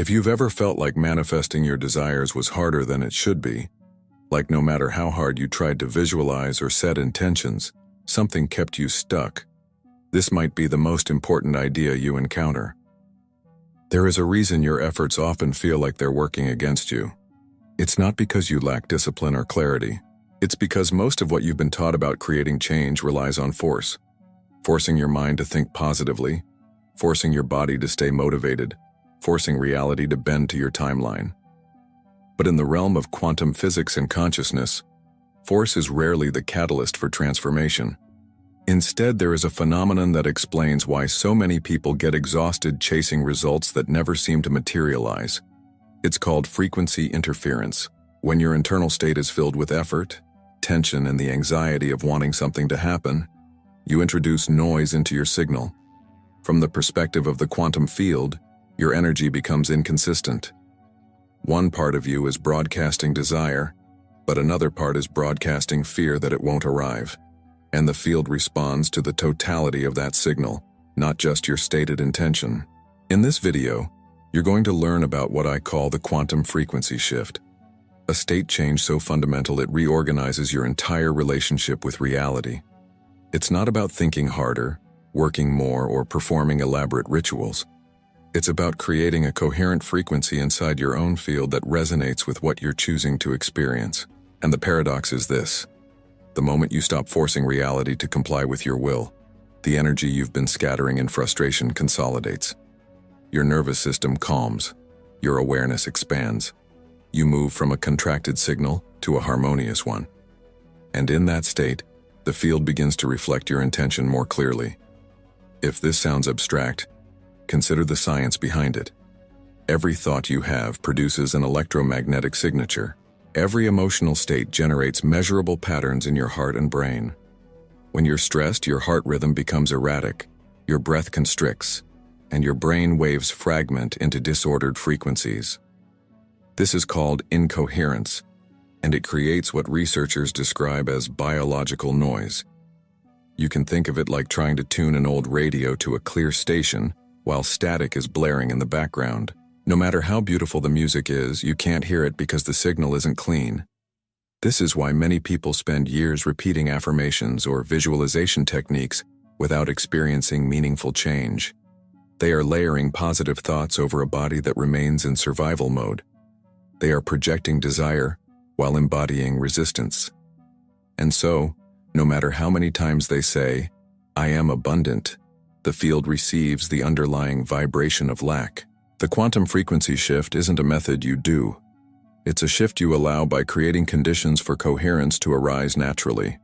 If you've ever felt like manifesting your desires was harder than it should be, like no matter how hard you tried to visualize or set intentions, something kept you stuck, this might be the most important idea you encounter. There is a reason your efforts often feel like they're working against you. It's not because you lack discipline or clarity. It's because most of what you've been taught about creating change relies on force. Forcing your mind to think positively, forcing your body to stay motivated, forcing reality to bend to your timeline. But in the realm of quantum physics and consciousness, force is rarely the catalyst for transformation. Instead, there is a phenomenon that explains why so many people get exhausted chasing results that never seem to materialize. It's called frequency interference. When your internal state is filled with effort, tension, and the anxiety of wanting something to happen, you introduce noise into your signal. From the perspective of the quantum field, your energy becomes inconsistent. One part of you is broadcasting desire, but another part is broadcasting fear that it won't arrive. And the field responds to the totality of that signal, not just your stated intention. In this video, you're going to learn about what I call the quantum frequency shift, a state change so fundamental it reorganizes your entire relationship with reality. It's not about thinking harder, working more, or performing elaborate rituals. It's about creating a coherent frequency inside your own field that resonates with what you're choosing to experience. And the paradox is this: the moment you stop forcing reality to comply with your will, the energy you've been scattering in frustration consolidates. Your nervous system calms, your awareness expands. You move from a contracted signal to a harmonious one. And in that state, the field begins to reflect your intention more clearly. If this sounds abstract, consider the science behind it. Every thought you have produces an electromagnetic signature. Every emotional state generates measurable patterns in your heart and brain. When you're stressed, your heart rhythm becomes erratic, your breath constricts, and your brain waves fragment into disordered frequencies. This is called incoherence, and it creates what researchers describe as biological noise. You can think of it like trying to tune an old radio to a clear station while static is blaring in the background. No matter how beautiful the music is, you can't hear it because the signal isn't clean. This is why many people spend years repeating affirmations or visualization techniques without experiencing meaningful change. They are layering positive thoughts over a body that remains in survival mode. They are projecting desire while embodying resistance. And so, no matter how many times they say, "I am abundant," the field receives the underlying vibration of lack. The quantum frequency shift isn't a method you do. It's a shift you allow by creating conditions for coherence to arise naturally.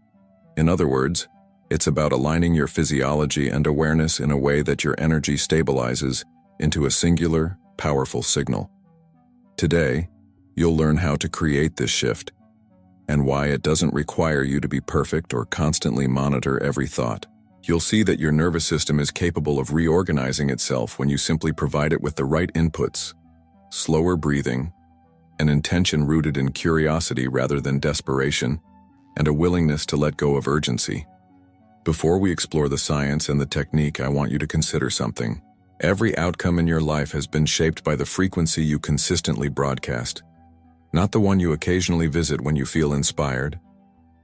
In other words, it's about aligning your physiology and awareness in a way that your energy stabilizes into a singular, powerful signal. Today, you'll learn how to create this shift and why it doesn't require you to be perfect or constantly monitor every thought. You'll see that your nervous system is capable of reorganizing itself when you simply provide it with the right inputs: slower breathing, an intention rooted in curiosity rather than desperation, and a willingness to let go of urgency. Before we explore the science and the technique, I want you to consider something. Every outcome in your life has been shaped by the frequency you consistently broadcast. Not the one you occasionally visit when you feel inspired,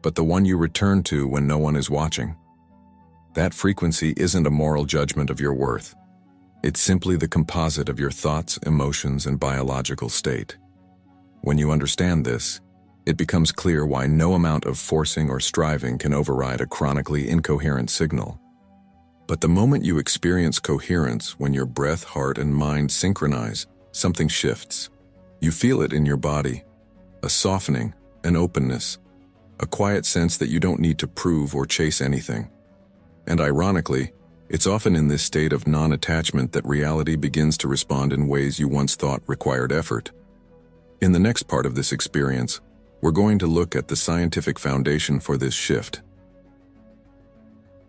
but the one you return to when no one is watching. That frequency isn't a moral judgment of your worth. It's simply the composite of your thoughts, emotions, and biological state. When you understand this, it becomes clear why no amount of forcing or striving can override a chronically incoherent signal. But the moment you experience coherence, when your breath, heart, and mind synchronize, something shifts. You feel it in your body, a softening, an openness, a quiet sense that you don't need to prove or chase anything. And ironically, it's often in this state of non-attachment that reality begins to respond in ways you once thought required effort. In the next part of this experience, we're going to look at the scientific foundation for this shift.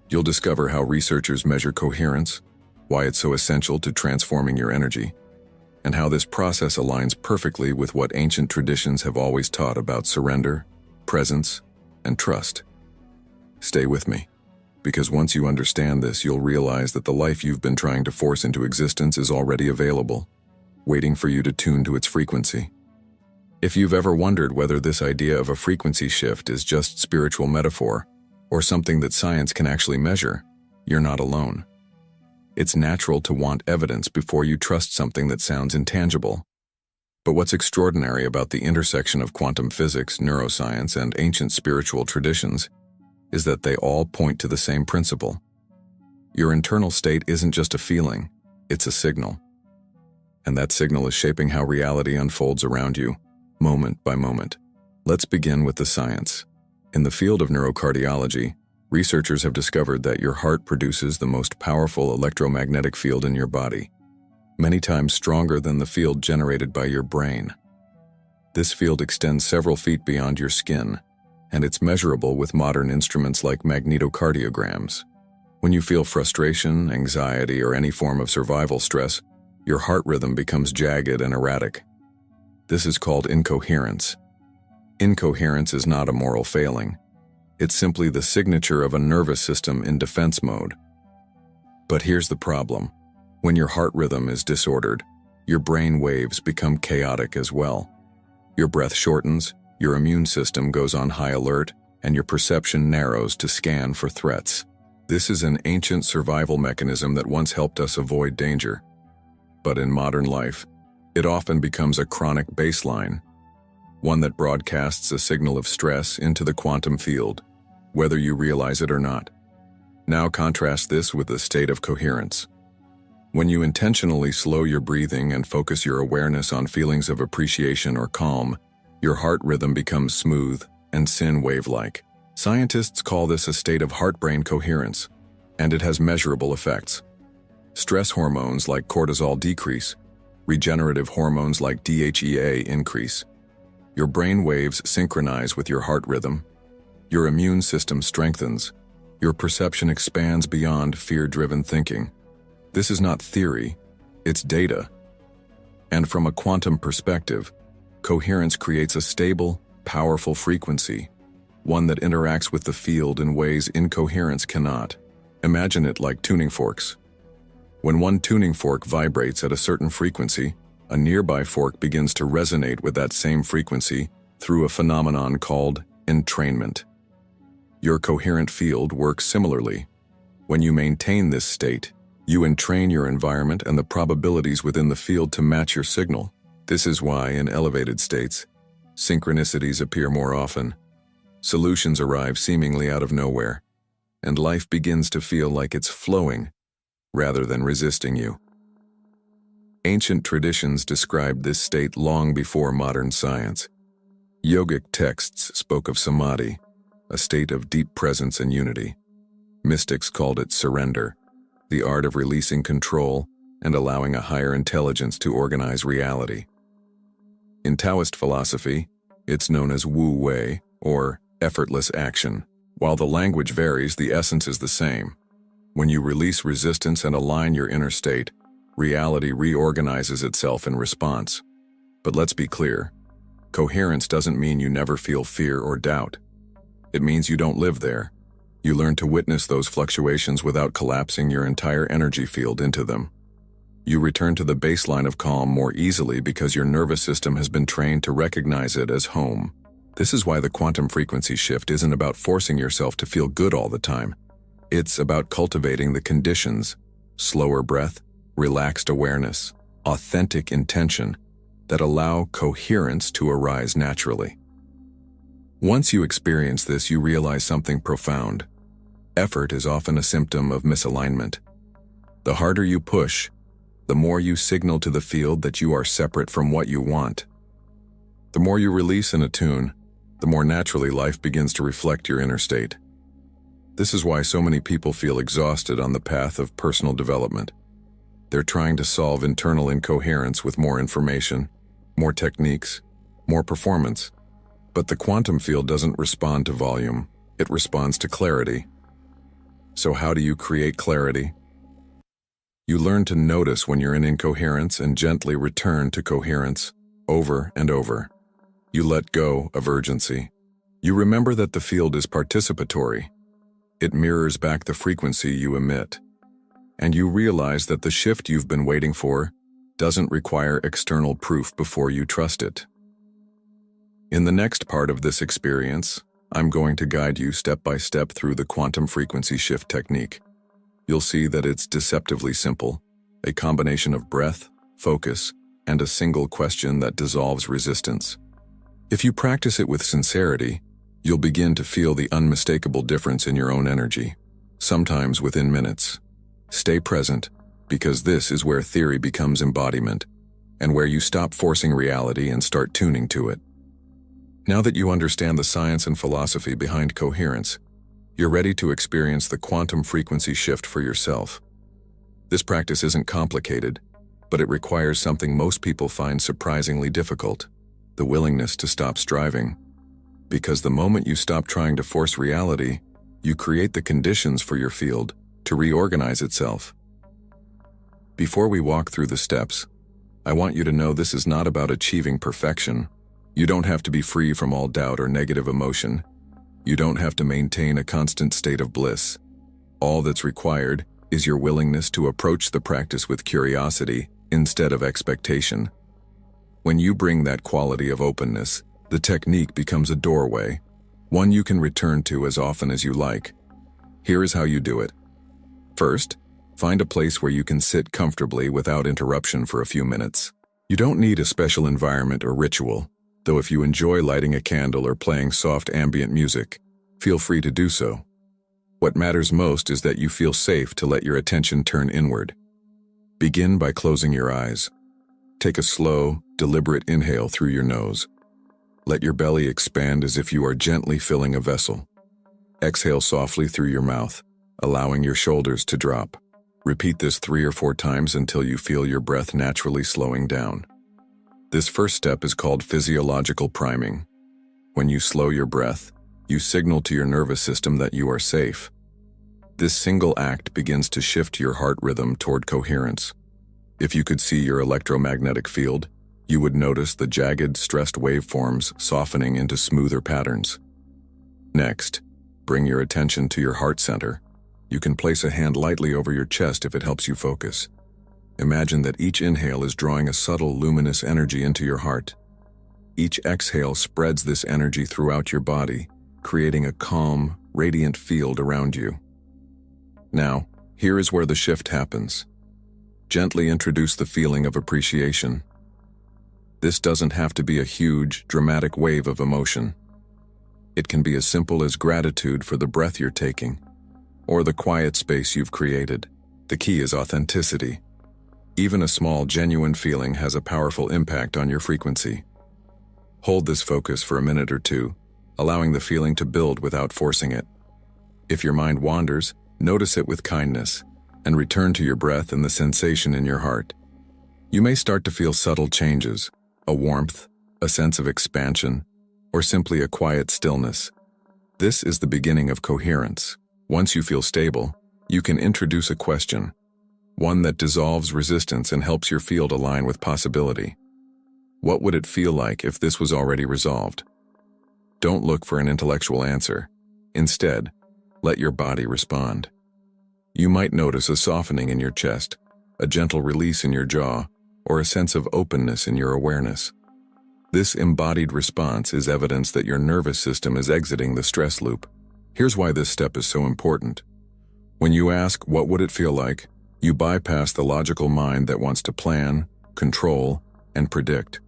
You'll discover how researchers measure coherence, why it's so essential to transforming your energy, and how this process aligns perfectly with what ancient traditions have always taught about surrender, presence, and trust. Stay with me, because once you understand this, you'll realize that the life you've been trying to force into existence is already available. waiting for you to tune to its frequency. If you've ever wondered whether this idea of a frequency shift is just spiritual metaphor or something that science can actually measure, you're not alone. It's natural to want evidence before you trust something that sounds intangible. But what's extraordinary about the intersection of quantum physics, neuroscience, and ancient spiritual traditions is that they all point to the same principle. Your internal state isn't just a feeling, it's a signal. And that signal is shaping how reality unfolds around you, moment by moment. Let's begin with the science. In the field of neurocardiology, researchers have discovered that your heart produces the most powerful electromagnetic field in your body, many times stronger than the field generated by your brain. This field extends several feet beyond your skin, and it's measurable with modern instruments like magnetocardiograms. When you feel frustration, anxiety, or any form of survival stress, your heart rhythm becomes jagged and erratic. This is called incoherence. Incoherence is not a moral failing. It's simply the signature of a nervous system in defense mode. But here's the problem. When your heart rhythm is disordered, your brain waves become chaotic as well. Your breath shortens, your immune system goes on high alert, and your perception narrows to scan for threats. This is an ancient survival mechanism that once helped us avoid danger. But in modern life, it often becomes a chronic baseline, one that broadcasts a signal of stress into the quantum field, whether you realize it or not. Now contrast this with the state of coherence. When you intentionally slow your breathing and focus your awareness on feelings of appreciation or calm, your heart rhythm becomes smooth and sine wave-like. Scientists call this a state of heart-brain coherence, and it has measurable effects. Stress hormones like cortisol decrease, regenerative hormones like DHEA increase. Your brain waves synchronize with your heart rhythm. Your immune system strengthens. Your perception expands beyond fear-driven thinking. This is not theory, it's data. And from a quantum perspective, coherence creates a stable, powerful frequency, one that interacts with the field in ways incoherence cannot. Imagine it like tuning forks. When one tuning fork vibrates at a certain frequency, a nearby fork begins to resonate with that same frequency through a phenomenon called entrainment. Your coherent field works similarly. When you maintain this state, you entrain your environment and the probabilities within the field to match your signal. This is why, in elevated states, synchronicities appear more often. Solutions arrive seemingly out of nowhere, and life begins to feel like it's flowing rather than resisting you. Ancient traditions described this state long before modern science. Yogic texts spoke of samadhi, a state of deep presence and unity. Mystics called it surrender, the art of releasing control and allowing a higher intelligence to organize reality. In Taoist philosophy, it's known as Wu Wei, or effortless action. While the language varies, the essence is the same. When you release resistance and align your inner state, reality reorganizes itself in response. But let's be clear, coherence doesn't mean you never feel fear or doubt. It means you don't live there. You learn to witness those fluctuations without collapsing your entire energy field into them. You return to the baseline of calm more easily because your nervous system has been trained to recognize it as home. This is why the quantum frequency shift isn't about forcing yourself to feel good all the time. It's about cultivating the conditions, slower breath, relaxed awareness, authentic intention, that allow coherence to arise naturally. Once you experience this, you realize something profound. Effort is often a symptom of misalignment. The harder you push, the more you signal to the field that you are separate from what you want. The more you release and attune, the more naturally life begins to reflect your inner state. This is why so many people feel exhausted on the path of personal development. They're trying to solve internal incoherence with more information, more techniques, more performance. But the quantum field doesn't respond to volume, it responds to clarity. So how do you create clarity? You learn to notice when you're in incoherence and gently return to coherence over and over. You let go of urgency. You remember that the field is participatory. It mirrors back the frequency you emit. And you realize that the shift you've been waiting for doesn't require external proof before you trust it. In the next part of this experience, I'm going to guide you step by step through the quantum frequency shift technique. You'll see that it's deceptively simple, a combination of breath, focus, and a single question that dissolves resistance. If you practice it with sincerity, you'll begin to feel the unmistakable difference in your own energy, sometimes within minutes. Stay present, because this is where theory becomes embodiment, and where you stop forcing reality and start tuning to it. Now that you understand the science and philosophy behind coherence, you're ready to experience the quantum frequency shift for yourself. This practice isn't complicated, but it requires something most people find surprisingly difficult: the willingness to stop striving. Because the moment you stop trying to force reality, you create the conditions for your field to reorganize itself. Before we walk through the steps, I want you to know this is not about achieving perfection. You don't have to be free from all doubt or negative emotion. You don't have to maintain a constant state of bliss. All that's required is your willingness to approach the practice with curiosity instead of expectation. When you bring that quality of openness, the technique becomes a doorway, one you can return to as often as you like. Here is how you do it. First, find a place where you can sit comfortably without interruption for a few minutes. You don't need a special environment or ritual, though if you enjoy lighting a candle or playing soft ambient music, feel free to do so. What matters most is that you feel safe to let your attention turn inward. Begin by closing your eyes. Take a slow, deliberate inhale through your nose. Let your belly expand as if you are gently filling a vessel. Exhale softly through your mouth, allowing your shoulders to drop. Repeat this 3 or 4 times until you feel your breath naturally slowing down. This first step is called physiological priming. When you slow your breath, you signal to your nervous system that you are safe. This single act begins to shift your heart rhythm toward coherence. If you could see your electromagnetic field, you would notice the jagged, stressed waveforms softening into smoother patterns. Next, bring your attention to your heart center. You can place a hand lightly over your chest if it helps you focus. Imagine that each inhale is drawing a subtle, luminous energy into your heart. Each exhale spreads this energy throughout your body, creating a calm, radiant field around you. Now, here is where the shift happens. Gently introduce the feeling of appreciation. This doesn't have to be a huge, dramatic wave of emotion. It can be as simple as gratitude for the breath you're taking, or the quiet space you've created. The key is authenticity. Even a small, genuine feeling has a powerful impact on your frequency. Hold this focus for a minute or two, allowing the feeling to build without forcing it. If your mind wanders, notice it with kindness, and return to your breath and the sensation in your heart. You may start to feel subtle changes, a warmth, a sense of expansion, or simply a quiet stillness. This is the beginning of coherence. Once you feel stable, you can introduce a question, one that dissolves resistance and helps your field align with possibility. What would it feel like if this was already resolved? Don't look for an intellectual answer. Instead, let your body respond. You might notice a softening in your chest, a gentle release in your jaw, or a sense of openness in your awareness. This embodied response is evidence that your nervous system is exiting the stress loop. Here's why this step is so important. When you ask, what would it feel like, you bypass the logical mind that wants to plan, control, and predict.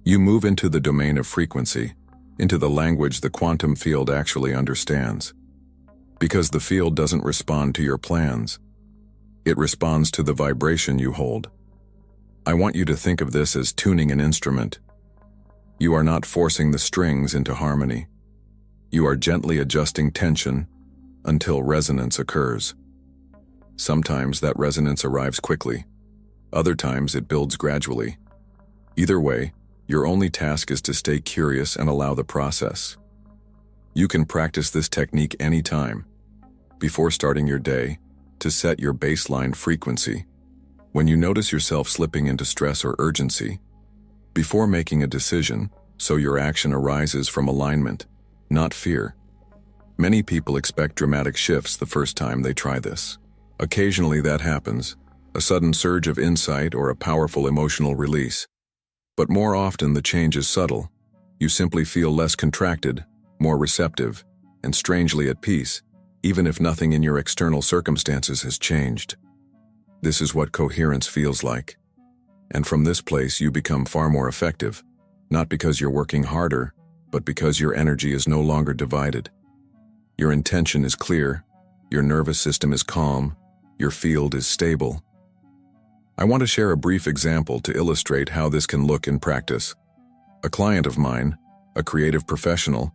You move into the domain of frequency, into the language the quantum field actually understands. Because the field doesn't respond to your plans. It responds to the vibration you hold. I want you to think of this as tuning an instrument. You are not forcing the strings into harmony. You are gently adjusting tension until resonance occurs. Sometimes that resonance arrives quickly. Other times it builds gradually. Either way, your only task is to stay curious and allow the process. You can practice this technique anytime. Before starting your day, to set your baseline frequency. When you notice yourself slipping into stress or urgency. Before making a decision, so your action arises from alignment, not fear. Many people expect dramatic shifts the first time they try this. Occasionally that happens, a sudden surge of insight, or a powerful emotional release. But more often the change is subtle. You simply feel less contracted, more receptive, and strangely at peace, even if nothing in your external circumstances has changed. This is what coherence feels like. And from this place you become far more effective, not because you're working harder, but because your energy is no longer divided. Your intention is clear, your nervous system is calm, your field is stable. I want to share a brief example to illustrate how this can look in practice. A client of mine, a creative professional,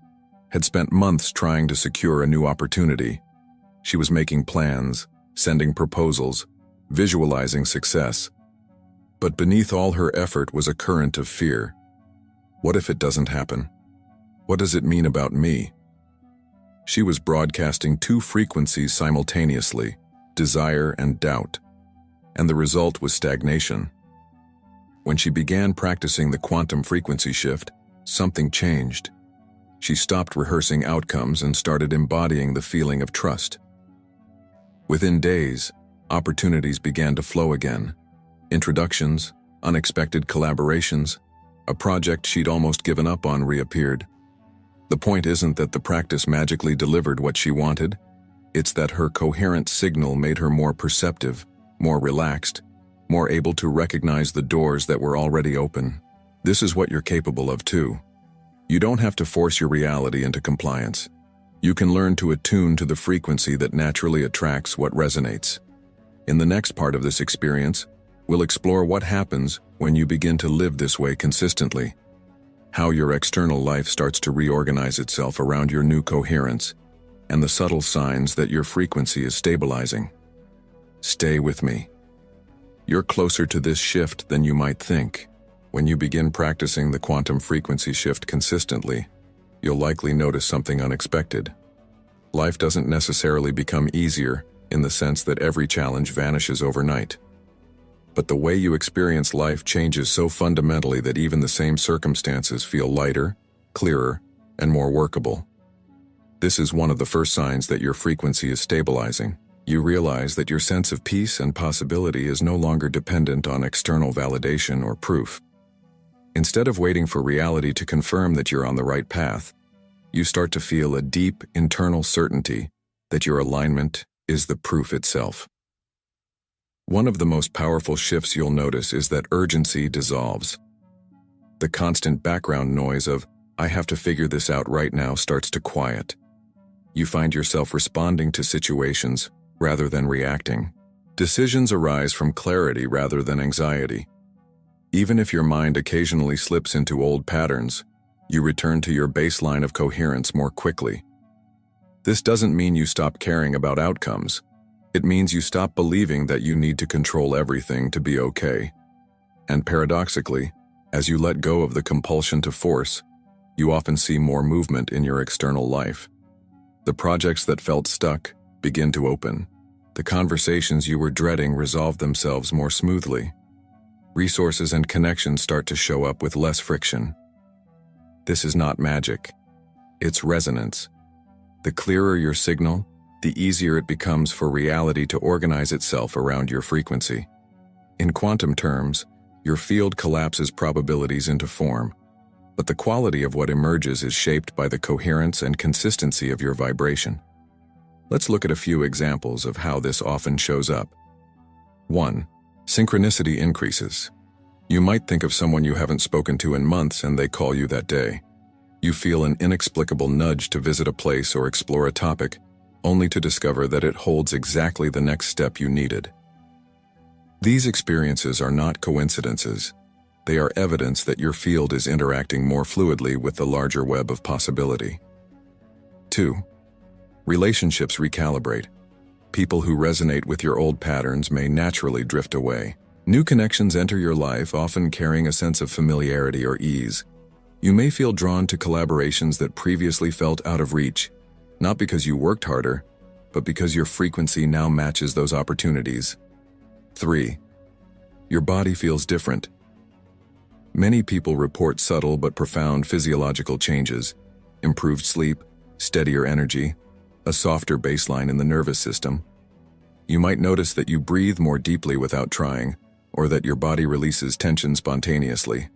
had spent months trying to secure a new opportunity. She was making plans, sending proposals, visualizing success. But beneath all her effort was a current of fear. What if it doesn't happen? What does it mean about me? She was broadcasting two frequencies simultaneously, desire and doubt, and the result was stagnation. When she began practicing the quantum frequency shift, something changed. She stopped rehearsing outcomes and started embodying the feeling of trust. Within days, opportunities began to flow again. Introductions, unexpected collaborations, a project she'd almost given up on reappeared. The point isn't that the practice magically delivered what she wanted, it's that her coherent signal made her more perceptive, more relaxed, more able to recognize the doors that were already open. This is what you're capable of too. You don't have to force your reality into compliance. You can learn to attune to the frequency that naturally attracts what resonates. In the next part of this experience, we'll explore what happens when you begin to live this way consistently, how your external life starts to reorganize itself around your new coherence, and the subtle signs that your frequency is stabilizing. Stay with me. You're closer to this shift than you might think. When you begin practicing the quantum frequency shift consistently, you'll likely notice something unexpected. Life doesn't necessarily become easier in the sense that every challenge vanishes overnight. But the way you experience life changes so fundamentally that even the same circumstances feel lighter, clearer, and more workable. This is one of the first signs that your frequency is stabilizing. You realize that your sense of peace and possibility is no longer dependent on external validation or proof. Instead of waiting for reality to confirm that you're on the right path, you start to feel a deep internal certainty that your alignment is the proof itself. One of the most powerful shifts you'll notice is that urgency dissolves. The constant background noise of, "I have to figure this out right now," starts to quiet. You find yourself responding to situations rather than reacting. Decisions arise from clarity rather than anxiety. Even if your mind occasionally slips into old patterns, you return to your baseline of coherence more quickly. This doesn't mean you stop caring about outcomes. It means you stop believing that you need to control everything to be okay. And paradoxically, as you let go of the compulsion to force, you often see more movement in your external life. The projects that felt stuck begin to open. The conversations you were dreading resolve themselves more smoothly. Resources and connections start to show up with less friction. This is not magic. It's resonance. The clearer your signal, the easier it becomes for reality to organize itself around your frequency. In quantum terms, your field collapses probabilities into form, but the quality of what emerges is shaped by the coherence and consistency of your vibration. Let's look at a few examples of how this often shows up. 1. Synchronicity increases. You might think of someone you haven't spoken to in months and they call you that day. You feel an inexplicable nudge to visit a place or explore a topic, only to discover that it holds exactly the next step you needed. These experiences are not coincidences. They are evidence that your field is interacting more fluidly with the larger web of possibility. 2. Relationships recalibrate. People who resonate with your old patterns may naturally drift away. New connections enter your life, often carrying a sense of familiarity or ease. You may feel drawn to collaborations that previously felt out of reach, not because you worked harder, but because your frequency now matches those opportunities. 3. Your body feels different. Many people report subtle but profound physiological changes: improved sleep, steadier energy, a softer baseline in the nervous system. You might notice that you breathe more deeply without trying, or that your body releases tension spontaneously.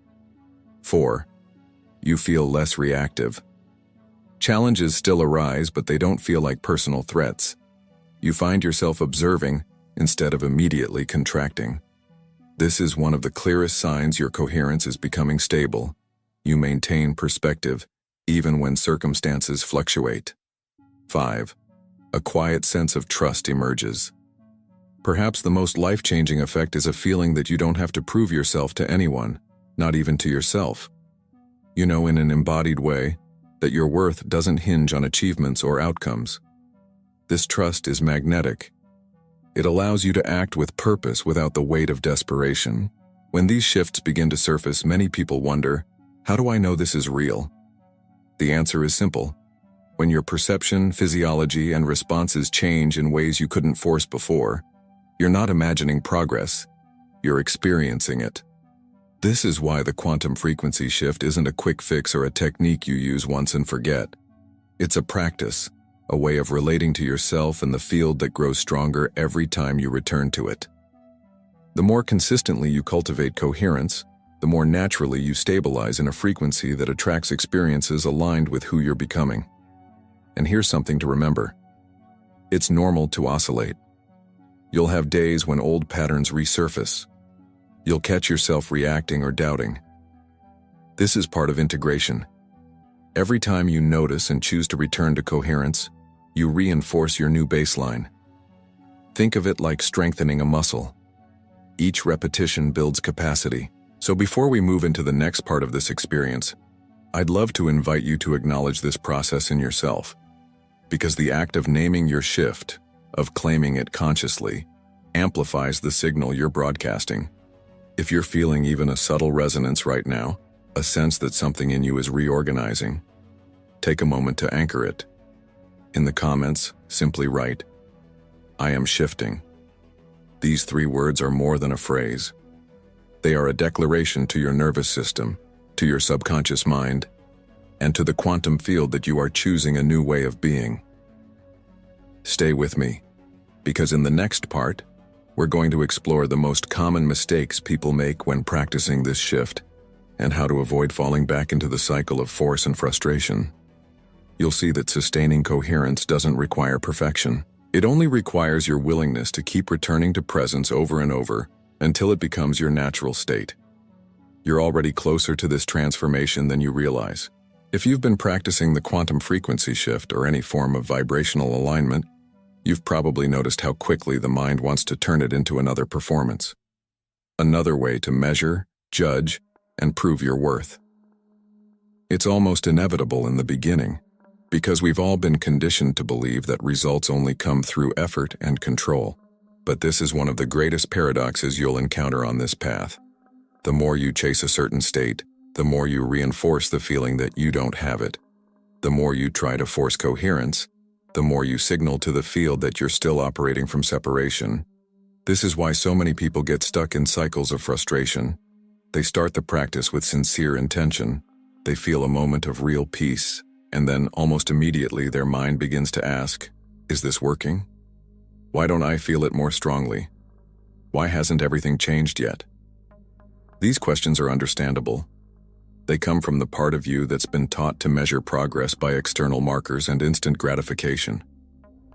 4. You feel less reactive. Challenges still arise, but they don't feel like personal threats. You find yourself observing instead of immediately contracting. This is one of the clearest signs your coherence is becoming stable. You maintain perspective, even when circumstances fluctuate. 5. A quiet sense of trust emerges. Perhaps the most life-changing effect is a feeling that you don't have to prove yourself to anyone, not even to yourself. You know in an embodied way that your worth doesn't hinge on achievements or outcomes. This trust is magnetic. It allows you to act with purpose without the weight of desperation. When these shifts begin to surface, many people wonder, how do I know this is real? The answer is simple. When your perception, physiology, and responses change in ways you couldn't force before, you're not imagining progress, you're experiencing it. This is why the quantum frequency shift isn't a quick fix or a technique you use once and forget. It's a practice, a way of relating to yourself and the field that grows stronger every time you return to it. The more consistently you cultivate coherence, the more naturally you stabilize in a frequency that attracts experiences aligned with who you're becoming. And here's something to remember. It's normal to oscillate. You'll have days when old patterns resurface. You'll catch yourself reacting or doubting. This is part of integration. Every time you notice and choose to return to coherence, you reinforce your new baseline. Think of it like strengthening a muscle. Each repetition builds capacity. So before we move into the next part of this experience, I'd love to invite you to acknowledge this process in yourself. Because the act of naming your shift, of claiming it consciously, amplifies the signal you're broadcasting. If you're feeling even a subtle resonance right now, a sense that something in you is reorganizing, take a moment to anchor it. In the comments, simply write, "I am shifting." These 3 words are more than a phrase. They are a declaration to your nervous system, to your subconscious mind, and to the quantum field that you are choosing a new way of being. Stay with me, because in the next part, we're going to explore the most common mistakes people make when practicing this shift, and how to avoid falling back into the cycle of force and frustration. You'll see that sustaining coherence doesn't require perfection. It only requires your willingness to keep returning to presence over and over until it becomes your natural state. You're already closer to this transformation than you realize. If you've been practicing the quantum frequency shift or any form of vibrational alignment, you've probably noticed how quickly the mind wants to turn it into another performance. Another way to measure, judge, and prove your worth. It's almost inevitable in the beginning, because we've all been conditioned to believe that results only come through effort and control. But this is one of the greatest paradoxes you'll encounter on this path. The more you chase a certain state, the more you reinforce the feeling that you don't have it. The more you try to force coherence, the more you signal to the field that you're still operating from separation. This is why so many people get stuck in cycles of frustration. They start the practice with sincere intention. They feel a moment of real peace, and then almost immediately their mind begins to ask, is this working? Why don't I feel it more strongly? Why hasn't everything changed yet? These questions are understandable. They come from the part of you that's been taught to measure progress by external markers and instant gratification.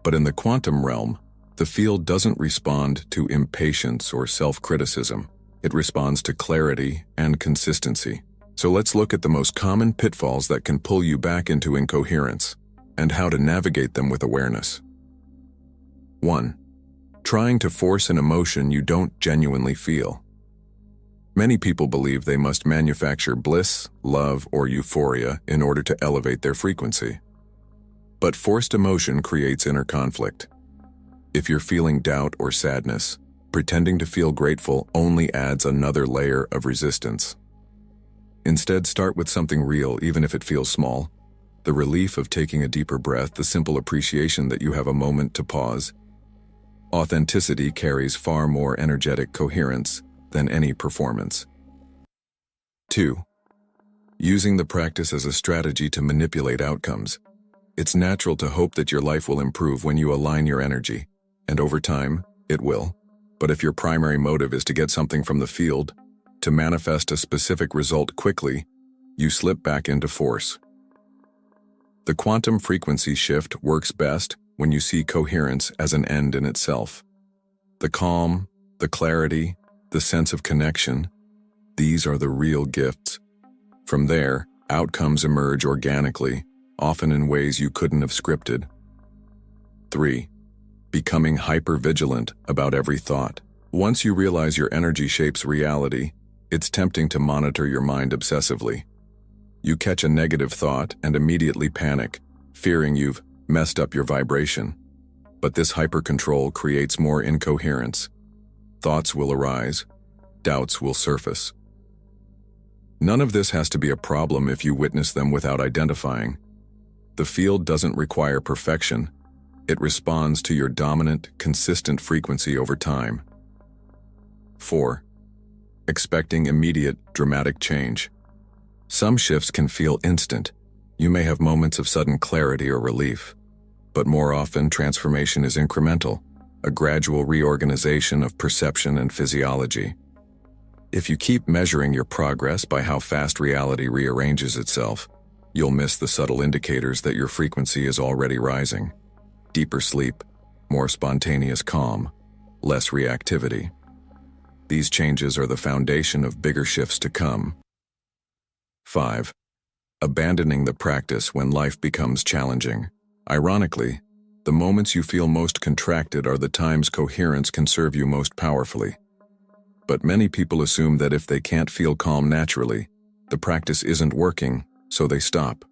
But in the quantum realm, the field doesn't respond to impatience or self-criticism. It responds to clarity and consistency. So let's look at the most common pitfalls that can pull you back into incoherence, and how to navigate them with awareness. 1. Trying to force an emotion you don't genuinely feel. Many people believe they must manufacture bliss, love, or euphoria in order to elevate their frequency. But forced emotion creates inner conflict. If you're feeling doubt or sadness, pretending to feel grateful only adds another layer of resistance. Instead, start with something real, even if it feels small. The relief of taking a deeper breath, the simple appreciation that you have a moment to pause. Authenticity carries far more energetic coherence than any performance. 2. Using the practice as a strategy to manipulate outcomes. It's natural to hope that your life will improve when you align your energy. And over time, it will. But if your primary motive is to get something from the field, to manifest a specific result quickly, you slip back into force. The quantum frequency shift works best when you see coherence as an end in itself. The calm, the clarity, the sense of connection, these are the real gifts. From there, outcomes emerge organically, often in ways you couldn't have scripted. 3. Becoming hyper-vigilant about every thought. Once you realize your energy shapes reality, it's tempting to monitor your mind obsessively. You catch a negative thought and immediately panic, fearing you've messed up your vibration. But this hyper-control creates more incoherence. Thoughts will arise, doubts will surface. None of this has to be a problem if you witness them without identifying. The field doesn't require perfection. It responds to your dominant, consistent frequency over time. 4. Expecting immediate, dramatic change. Some shifts can feel instant. You may have moments of sudden clarity or relief. But more often, transformation is incremental, a gradual reorganization of perception and physiology. If you keep measuring your progress by how fast reality rearranges itself, you'll miss the subtle indicators that your frequency is already rising. Deeper sleep, more spontaneous calm, less reactivity. These changes are the foundation of bigger shifts to come. 5. Abandoning the practice when life becomes challenging. Ironically, the moments you feel most contracted are the times coherence can serve you most powerfully. But many people assume that if they can't feel calm naturally, the practice isn't working, so they stop.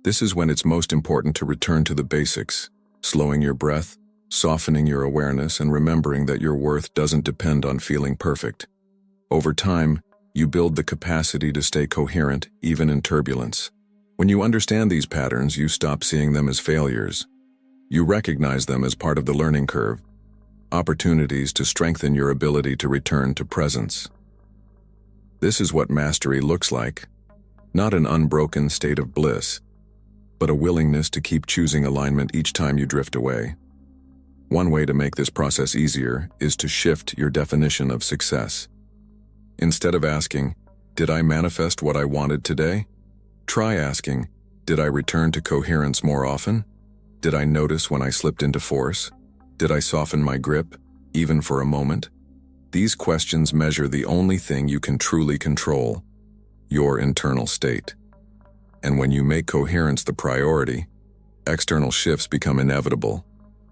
This is when it's most important to return to the basics, slowing your breath, softening your awareness, and remembering that your worth doesn't depend on feeling perfect. Over time, you build the capacity to stay coherent even in turbulence. When you understand these patterns, you stop seeing them as failures. You recognize them as part of the learning curve, opportunities to strengthen your ability to return to presence. This is what mastery looks like. Not an unbroken state of bliss, but a willingness to keep choosing alignment each time you drift away. One way to make this process easier is to shift your definition of success. Instead of asking, "Did I manifest what I wanted today?" Try asking, "Did I return to coherence more often? Did I notice when I slipped into force? Did I soften my grip, even for a moment?" These questions measure the only thing you can truly control, your internal state. And when you make coherence the priority, external shifts become inevitable,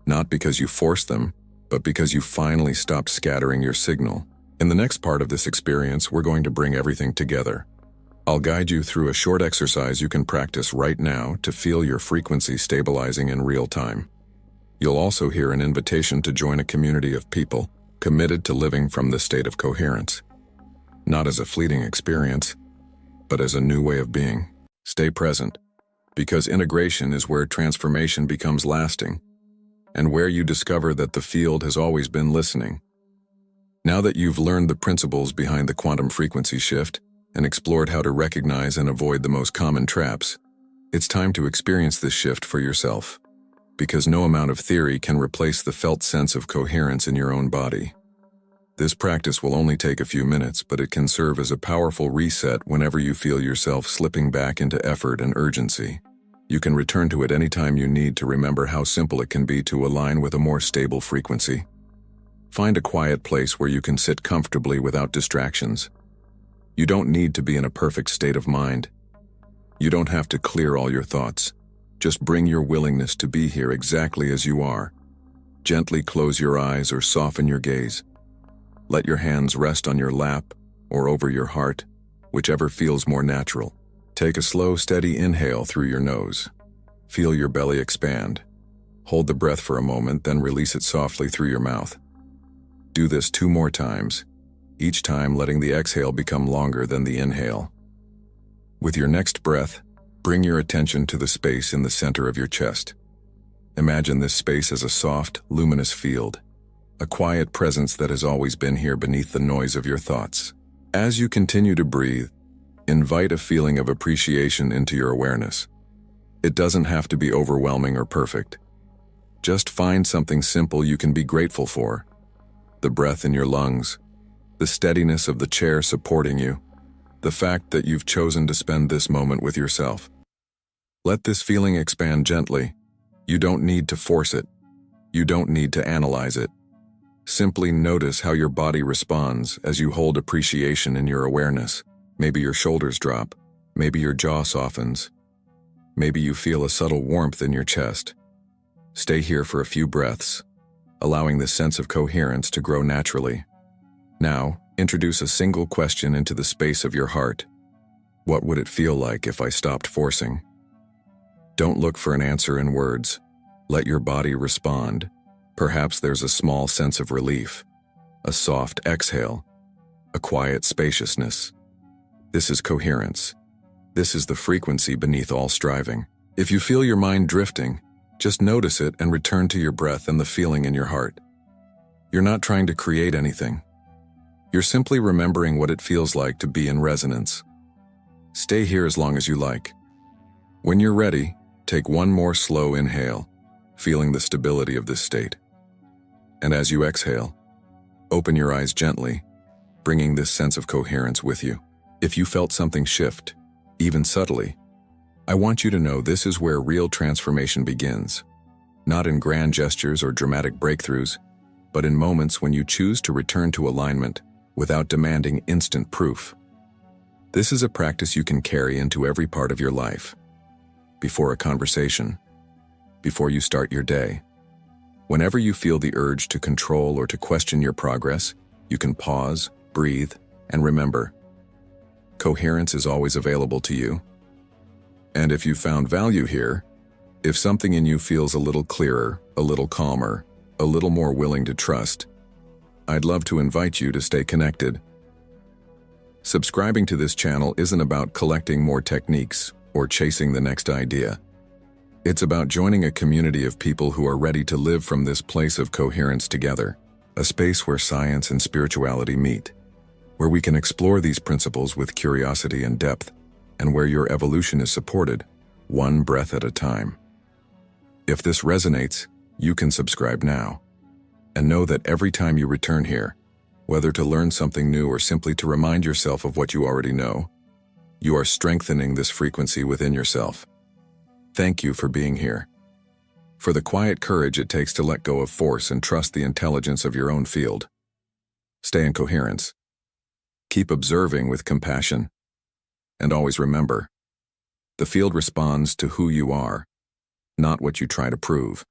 not because you force them, but because you finally stopped scattering your signal. In the next part of this experience, we're going to bring everything together. I'll guide you through a short exercise you can practice right now to feel your frequency stabilizing in real time. You'll also hear an invitation to join a community of people committed to living from the state of coherence. Not as a fleeting experience, but as a new way of being. Stay present, because integration is where transformation becomes lasting, and where you discover that the field has always been listening. Now that you've learned the principles behind the quantum frequency shift and explored how to recognize and avoid the most common traps, it's time to experience this shift for yourself. Because no amount of theory can replace the felt sense of coherence in your own body. This practice will only take a few minutes, but it can serve as a powerful reset whenever you feel yourself slipping back into effort and urgency. You can return to it anytime you need to remember how simple it can be to align with a more stable frequency. Find a quiet place where you can sit comfortably without distractions. You don't need to be in a perfect state of mind. You don't have to clear all your thoughts. Just bring your willingness to be here exactly as you are. Gently close your eyes or soften your gaze. Let your hands rest on your lap or over your heart, whichever feels more natural. Take a slow, steady inhale through your nose. Feel your belly expand. Hold the breath for a moment, then release it softly through your mouth. Do this 2 more times, each time letting the exhale become longer than the inhale. With your next breath, bring your attention to the space in the center of your chest. Imagine this space as a soft, luminous field, a quiet presence that has always been here beneath the noise of your thoughts. As you continue to breathe, invite a feeling of appreciation into your awareness. It doesn't have to be overwhelming or perfect. Just find something simple you can be grateful for. The breath in your lungs, the steadiness of the chair supporting you, the fact that you've chosen to spend this moment with yourself. Let this feeling expand gently. You don't need to force it. You don't need to analyze it. Simply notice how your body responds as you hold appreciation in your awareness. Maybe your shoulders drop. Maybe your jaw softens. Maybe you feel a subtle warmth in your chest. Stay here for a few breaths, allowing this sense of coherence to grow naturally. Now, introduce a single question into the space of your heart. What would it feel like if I stopped forcing? Don't look for an answer in words. Let your body respond. Perhaps there's a small sense of relief, a soft exhale, a quiet spaciousness. This is coherence. This is the frequency beneath all striving. If you feel your mind drifting, just notice it and return to your breath and the feeling in your heart. You're not trying to create anything. You're simply remembering what it feels like to be in resonance. Stay here as long as you like. When you're ready, take one more slow inhale, feeling the stability of this state. And as you exhale, open your eyes gently, bringing this sense of coherence with you. If you felt something shift, even subtly, I want you to know this is where real transformation begins. Not in grand gestures or dramatic breakthroughs, but in moments when you choose to return to alignment without demanding instant proof. This is a practice you can carry into every part of your life. Before a conversation, before you start your day. Whenever you feel the urge to control or to question your progress, you can pause, breathe, and remember. Coherence is always available to you. And if you found value here, if something in you feels a little clearer, a little calmer, a little more willing to trust, I'd love to invite you to stay connected. Subscribing to this channel isn't about collecting more techniques or chasing the next idea. It's about joining a community of people who are ready to live from this place of coherence together, a space where science and spirituality meet, where we can explore these principles with curiosity and depth, and where your evolution is supported, one breath at a time. If this resonates, you can subscribe now. And know that every time you return here, whether to learn something new or simply to remind yourself of what you already know, you are strengthening this frequency within yourself. Thank you for being here. For the quiet courage it takes to let go of force and trust the intelligence of your own field. Stay in coherence. Keep observing with compassion. And always remember, the field responds to who you are, not what you try to prove.